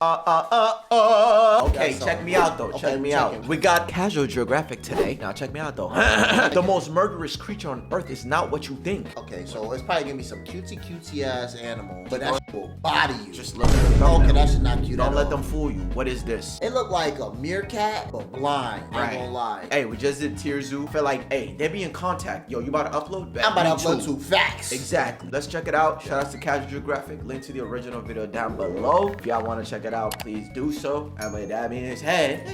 Okay, check me out though. Check me out. We got casual Geographic today. Now check me out though. The most murderous creature on earth is not what you think. Okay, so it's probably gonna be some cutesy ass animal, but that will body you. Just look at it. Okay, that should not cute. Don't let them fool you. What is this? It looked like a meerkat, but blind. I ain't gonna lie. Hey, we just did Tier Zoo. Feel like, hey, they be in contact. Yo, you about to upload? I'm about to upload to facts. Exactly. Let's check it out. Shout out to Casual Geographic. Link to the original video down below. If y'all want to check it out, please do so. And with that being said,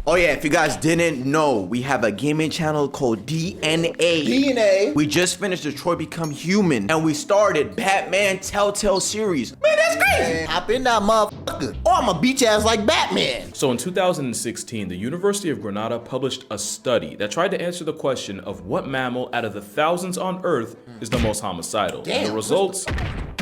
oh yeah, if you guys didn't know, we have a gaming channel called DNA. We just finished Detroit Become Human, and we started Batman Telltale series. Man, that's crazy. Hop in that motherfucker. Or I'ma beat your ass like Batman. So in 2016, the University of Granada published a study that tried to answer the question of what mammal out of the thousands on Earth is the most homicidal. And the results,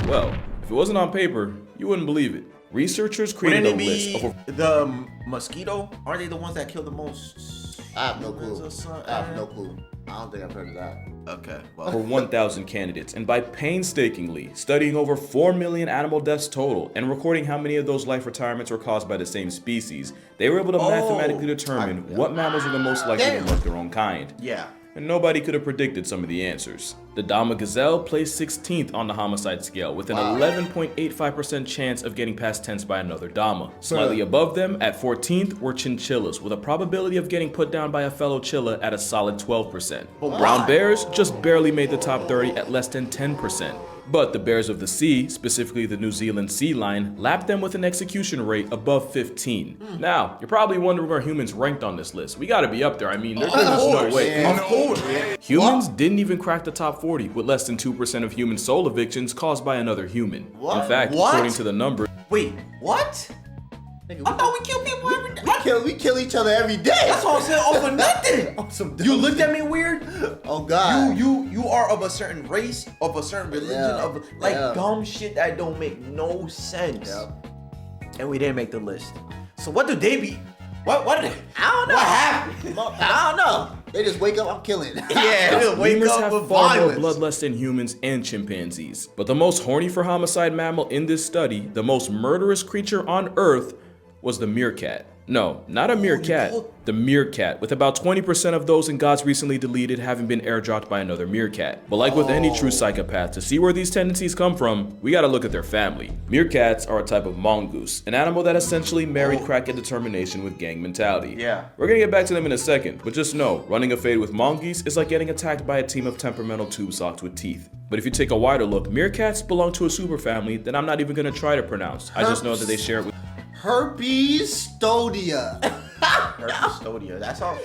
well, if it wasn't on paper, you wouldn't believe it. Researchers created a list of the mosquito. Aren't they the ones that kill the most? I have no clue. I have no clue. I don't think I've heard of that. Okay, well. For 1,000 candidates, and by painstakingly studying over 4 million animal deaths total and recording how many of those life retirements were caused by the same species, they were able to mathematically determine what mammals are the most likely to murk their own kind. Yeah. And nobody could have predicted some of the answers. The Dama gazelle placed 16th on the homicide scale with an 11.85% chance of getting past tense by another Dama. Slightly above them at 14th were chinchillas with a probability of getting put down by a fellow chilla at a solid 12%. Brown bears just barely made the top 30 at less than 10%. But the bears of the sea, specifically the New Zealand sea lion, lapped them with an execution rate above 15. Now, you're probably wondering where humans ranked on this list. We gotta be up there. I mean, there's just no way. Of course. Humans didn't even crack the top 40 with less than 2% of human soul evictions caused by another human. In fact, according to the numbers. Wait, what? I thought we kill people every day. We kill each other every day. That's what I'm saying. Over nothing. You looked at me weird. Oh God. You are of a certain race, of a certain religion, of like dumb shit that don't make no sense. And we didn't make the list. So what do they be? What did they? I don't know. What happened? I don't know. They just wake up, I'm killing. Yeah, they just wake up have with far violence. more bloodlust than humans and chimpanzees. But the most horny for homicide mammal in this study, the most murderous creature on Earth, was the meerkat. No, not a meerkat, the meerkat, with about 20% of those in God's recently deleted having been airdropped by another meerkat. But like with any true psychopath, to see where these tendencies come from, we gotta look at their family. Meerkats are a type of mongoose, an animal that essentially married crackhead determination with gang mentality. Yeah. We're gonna get back to them in a second, but just know, running a fade with mongoose is like getting attacked by a team of temperamental tube socks with teeth. But if you take a wider look, meerkats belong to a superfamily that I'm not even gonna try to pronounce. I just know that they share it with Herpesstodia. Herpesstodia. That sounds.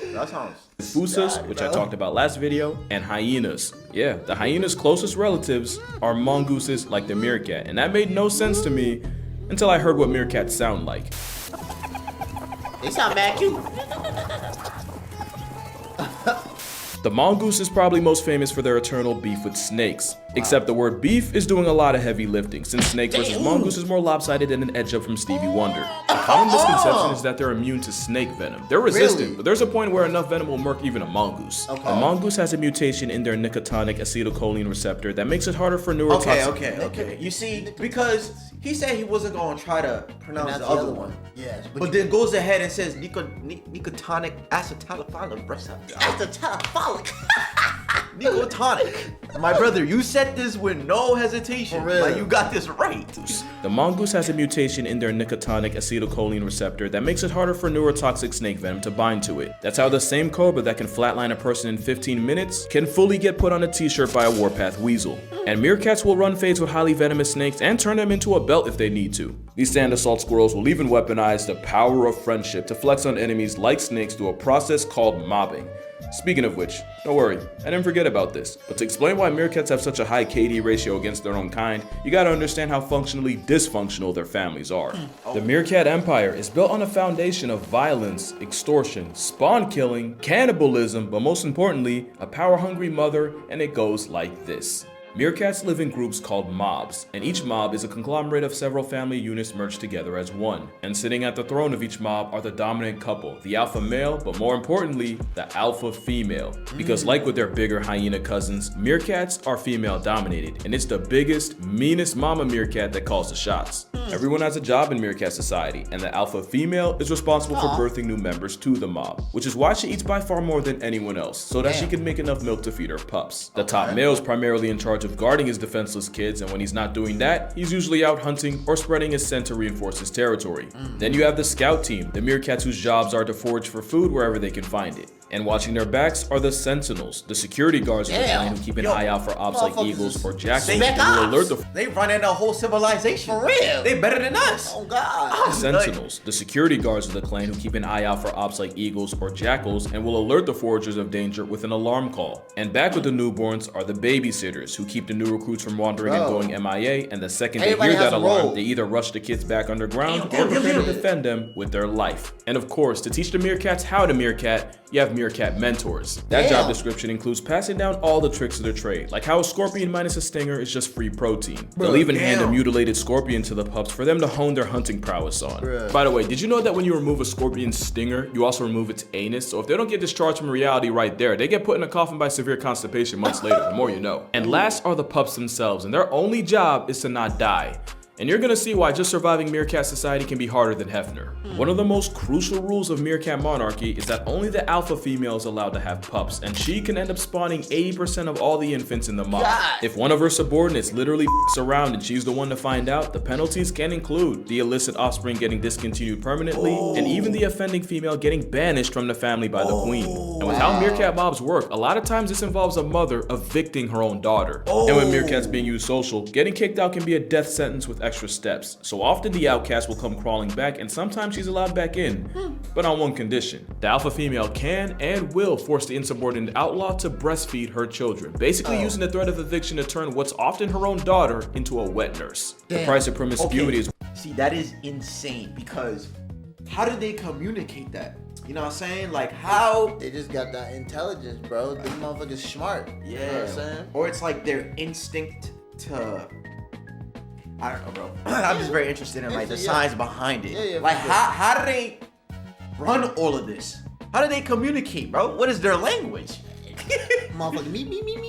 Fusas, which I talked about last video, and hyenas. Yeah, the hyenas' closest relatives are mongooses like the meerkat, and that made no sense to me until I heard what meerkats sound like. They sound mad cute. The mongoose is probably most famous for their eternal beef with snakes. Except the word beef is doing a lot of heavy lifting, since snake versus mongoose is more lopsided than an edge up from Stevie Wonder. A common misconception is that they're immune to snake venom. They're resistant, but there's a point where enough venom will murk even a mongoose. A mongoose has a mutation in their nicotinic acetylcholine receptor that makes it harder for neurotoxic. Okay. You see, because he said he wasn't gonna try to pronounce the other one. Yes, but then goes ahead and says nicotinic acetylcholine receptor. Acetylcholic. Nicotonic. My brother, you said this with no hesitation. Like, you got this right. The mongoose has a mutation in their nicotinic acetylcholine receptor that makes it harder for neurotoxic snake venom to bind to it. That's how the same cobra that can flatline a person in 15 minutes can fully get put on a t-shirt by a warpath weasel. And meerkats will run fades with highly venomous snakes and turn them into a belt if they need to. These sand assault squirrels will even weaponize the power of friendship to flex on enemies like snakes through a process called mobbing. Speaking of which, don't worry, I didn't forget about this, but to explain why meerkats have such a high KD ratio against their own kind, you gotta understand how functionally dysfunctional their families are. The meerkat empire is built on a foundation of violence, extortion, spawn killing, cannibalism, but most importantly, a power-hungry mother, and it goes like this. Meerkats live in groups called mobs, and each mob is a conglomerate of several family units merged together as one. And sitting at the throne of each mob are the dominant couple, the alpha male, but more importantly, the alpha female. Because like with their bigger hyena cousins, meerkats are female dominated, and it's the biggest, meanest mama meerkat that calls the shots. Everyone has a job in meerkat society, and the alpha female is responsible for birthing new members to the mob, which is why she eats by far more than anyone else, so that she can make enough milk to feed her pups. The top male is primarily in charge of guarding his defenseless kids, and when he's not doing that, he's usually out hunting or spreading his scent to reinforce his territory. Then you have the scout team, the meerkats whose jobs are to forage for food wherever they can find it. And watching their backs are the sentinels, the security guards of the clan who keep an eye out for ops like eagles or jackals and will alert the They running a whole civilization. For real. They better than us. Oh God. sentinels, the security guards of the clan who keep an eye out for ops like eagles or jackals and will alert the foragers of danger with an alarm call. And back with the newborns are the babysitters who keep the new recruits from wandering and going MIA, and the second Everybody they hear has that a alarm, role. they either rush the kids back underground or prepare to defend them with their life. And of course, to teach the meerkats how to meerkat, you have meerkat mentors. That job description includes passing down all the tricks of their trade, like how a scorpion minus a stinger is just free protein. They'll even hand a mutilated scorpion to the pups for them to hone their hunting prowess on. By the way, did you know that when you remove a scorpion's stinger, you also remove its anus? So if they don't get discharged from reality right there, they get put in a coffin by severe constipation months later, the more you know. And last are the pups themselves, and their only job is to not die. And you're gonna see why just surviving meerkat society can be harder than Hefner. One of the most crucial rules of meerkat monarchy is that only the alpha female is allowed to have pups, and she can end up spawning 80% of all the infants in the mob. If one of her subordinates literally f***s around and she's the one to find out, the penalties can include the illicit offspring getting discontinued permanently, and even the offending female getting banished from the family by the queen. And with how meerkat mobs work, a lot of times this involves a mother evicting her own daughter. And with meerkats being used social, getting kicked out can be a death sentence with extra steps. So often the outcast will come crawling back, and sometimes she's allowed back in, but on one condition. The alpha female can and will force the insubordinate outlaw to breastfeed her children, basically using the threat of eviction to turn what's often her own daughter into a wet nurse. The price of promiscuity is... See, that is insane, because how did they communicate that? You know what I'm saying? Like, how? They just got that intelligence, bro. This motherfucker's smart. Yeah. You know what I'm saying? Or it's like their instinct to... I don't know, bro. I'm just very interested in like the science behind it. Yeah, like how do they run all of this? How do they communicate, bro? What is their language? Motherfucker, me.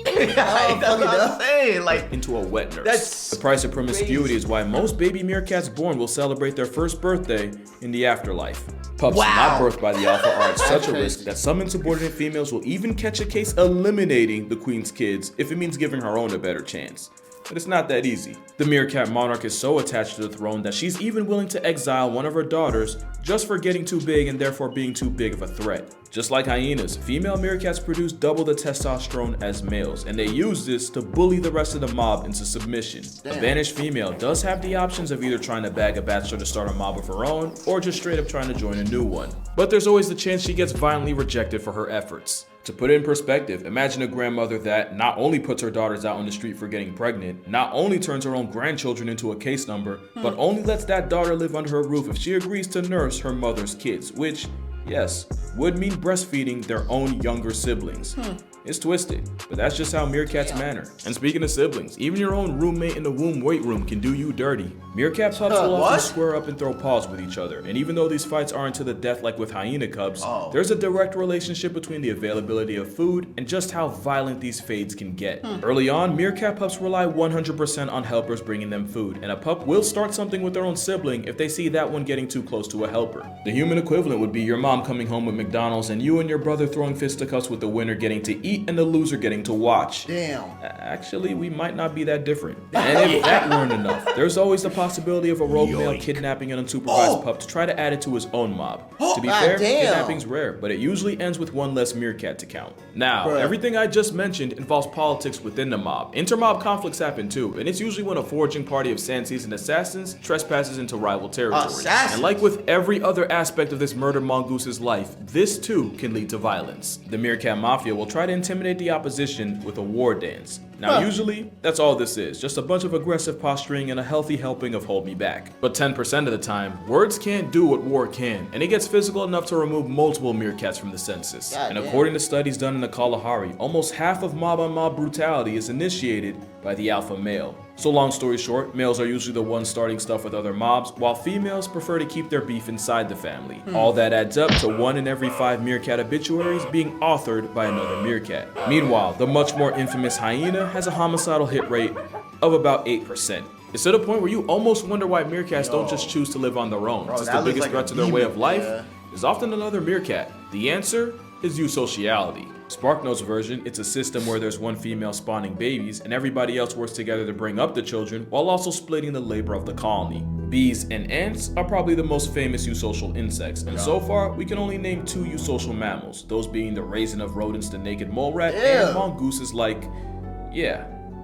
That's what I'm saying. Like into a wet nurse. That's the price of promiscuity is why most baby meerkats born will celebrate their first birthday in the afterlife. Pups not birthed by the alpha are at such a risk that some insubordinate females will even catch a case eliminating the queen's kids if it means giving her own a better chance. But it's not that easy. The meerkat monarch is so attached to the throne that she's even willing to exile one of her daughters just for getting too big and therefore being too big of a threat. Just like hyenas, female meerkats produce double the testosterone as males, and they use this to bully the rest of the mob into submission. A banished female does have the options of either trying to bag a bachelor to start a mob of her own, or just straight up trying to join a new one. But there's always the chance she gets violently rejected for her efforts. To put it in perspective, imagine a grandmother that not only puts her daughters out on the street for getting pregnant, not only turns her own grandchildren into a case number, but only lets that daughter live under her roof if she agrees to nurse her mother's kids, which, yes, would mean breastfeeding their own younger siblings. It's twisted, but that's just how meerkats manner. And speaking of siblings, even your own roommate in the womb weight room can do you dirty. Meerkat pups will often square up and throw paws with each other, and even though these fights aren't to the death like with hyena cubs, there's a direct relationship between the availability of food and just how violent these fades can get. Early on, meerkat pups rely 100% on helpers bringing them food, and a pup will start something with their own sibling if they see that one getting too close to a helper. The human equivalent would be your mom coming home with McDonald's and you and your brother throwing fisticuffs with the winner getting to eat and the loser getting to watch. Damn. Actually, we might not be that different. And if that weren't enough, there's always the possibility of a rogue male kidnapping an unsupervised pup to try to add it to his own mob. To be fair, kidnapping's rare, but it usually ends with one less meerkat to count. Now, everything I just mentioned involves politics within the mob. Inter-mob conflicts happen too, and it's usually when a foraging party of sand-seasoned assassins trespasses into rival territory. And like with every other aspect of this murder mongoose's life, this too can lead to violence. The meerkat mafia will try to intimidate the opposition with a war dance. Now usually, that's all this is, just a bunch of aggressive posturing and a healthy helping of hold me back. But 10% of the time, words can't do what war can, and it gets physical enough to remove multiple meerkats from the census. And according to studies done in the Kalahari, almost half of mob-on-mob brutality is initiated by the alpha male. So long story short, males are usually the ones starting stuff with other mobs, while females prefer to keep their beef inside the family. All that adds up to 1 in every 5 meerkat obituaries being authored by another meerkat. Meanwhile, the much more infamous hyena has a homicidal hit rate of about 8%. It's to the point where you almost wonder why meerkats don't just choose to live on their own, since the biggest threat to their way of life is often another meerkat. The answer is eusociality. SparkNote's version, it's a system where there's one female spawning babies and everybody else works together to bring up the children while also splitting the labor of the colony. Bees and ants are probably the most famous eusocial insects, and so far we can only name 2 eusocial mammals, those being the raisin of rodents, the naked mole rat, and mongooses like,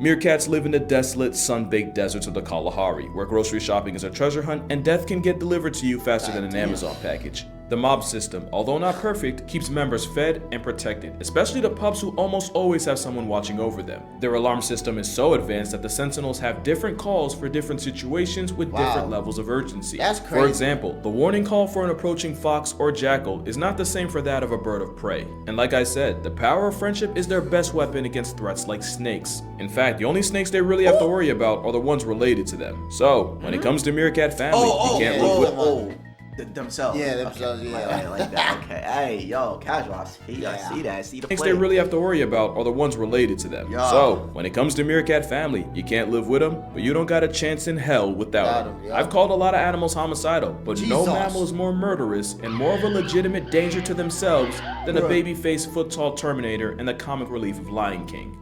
Meerkats live in the desolate, sun-baked deserts of the Kalahari, where grocery shopping is a treasure hunt and death can get delivered to you faster than an Amazon package. The mob system, although not perfect, keeps members fed and protected, especially the pups who almost always have someone watching over them. Their alarm system is so advanced that the sentinels have different calls for different situations with different levels of urgency. That's crazy. For example, the warning call for an approaching fox or jackal is not the same for that of a bird of prey. And like I said, the power of friendship is their best weapon against threats like snakes. In fact, the only snakes they really have to worry about are the ones related to them. So, when it comes to meerkat family, you can't live with themselves. Yeah, themselves, Okay, like that. Okay. Hey, yo, casual. I see that. See the things play. they really have to worry about are the ones related to them. So, when it comes to meerkat family, you can't live with them, but you don't got a chance in hell without them. I've called a lot of animals homicidal, but no mammal is more murderous and more of a legitimate danger to themselves than a baby-faced foot-tall Terminator and the comic relief of Lion King.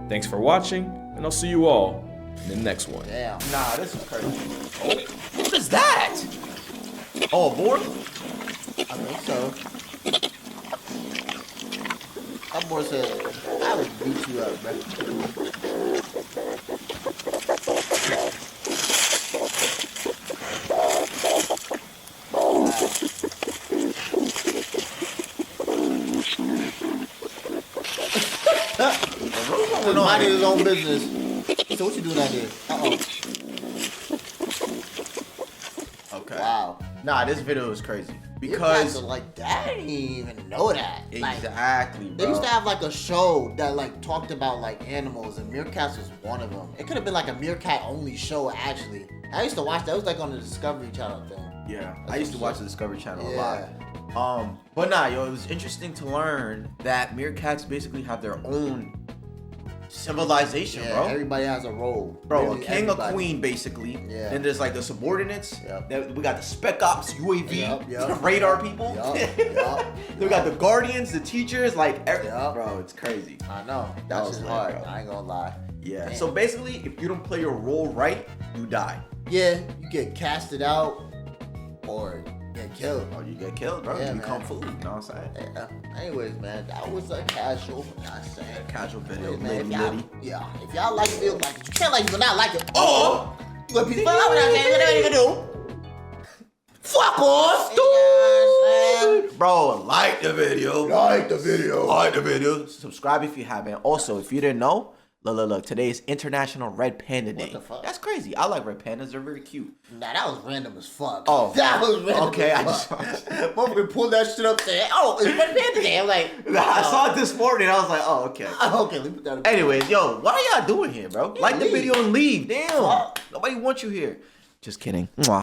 Thanks for watching, and I'll see you all in the next one. Damn. Nah, this is crazy. What is that? Oh, a board? I think so. That boy said, I would beat you up, bro. Minding his own business. So what you doing out there? Okay. Wow. Nah, this video is crazy. Because Because like that, I didn't even know that. exactly, Like, bro. they used to have like a show that like talked about like animals, and meerkats was one of them. It could have been like a meerkat only show actually. I used to watch that. It was like on the Discovery Channel thing. Yeah, I used to watch the Discovery Channel a Yeah. lot. But nah, yo, it was interesting to learn that meerkats basically have their own civilization, Yeah, bro. everybody has a role. Bro, Really, a king, everybody. a queen, basically. Yeah. Then there's like the subordinates. Yep. Then we got the spec ops, UAV, Yep. radar people. Yup. Then we got the guardians, the teachers, like Yup. bro, it's crazy. I know. That That's was just lit, hard. bro. I ain't gonna lie. Yeah. Damn. So basically, if you don't play your role right, you die. Yeah, you get casted out or get killed. Or you get killed, bro. Yeah, you become man. food. You know what I'm saying? Yeah. Anyways, man, that was a casual. Not saying. Casual video, Hey, man, if litty y'all, litty. yeah, if y'all like it, like it. You can't like it, but not like it. Oh! You gonna be the fuck out there, man. What are you gonna do? Fuck off, dude. Bro, like the video. Like the video. Like the video. Subscribe if you haven't. Also, if you didn't know, look. Today is International Red Panda Day. the fuck? That's crazy. I like red pandas. They're very cute. Nah, that was random as fuck. Oh. That was random. Okay, I as just- fuck. Motherfucker pulled that shit up saying, oh, it's Red Panda Day. I'm like, I saw it this morning. I was like, oh, okay. okay, let me put that up. Anyways, yo, what are y'all doing here, bro? Like the leave. video and leave. Damn. Fuck. Nobody wants you here. Just kidding. Mwah.